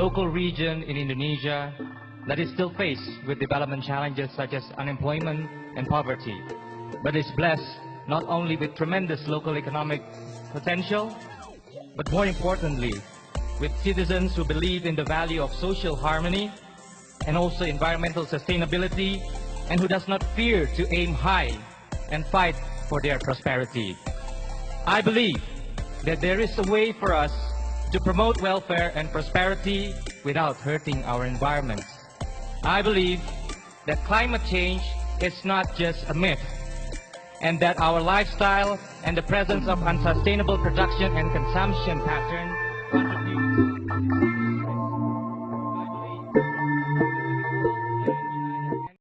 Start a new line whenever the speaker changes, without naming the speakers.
local region in Indonesia that is still faced with development challenges such as unemployment and poverty, but is blessed not only with tremendous local economic potential, but more importantly, with citizens who believe in the value of social harmony and also environmental sustainability, and who does not fear to aim high and fight for their prosperity. I believe that there is a way for us to promote welfare and prosperity without hurting our environment. I believe that climate change is not just a myth, and that our lifestyle and the presence of unsustainable production and consumption pattern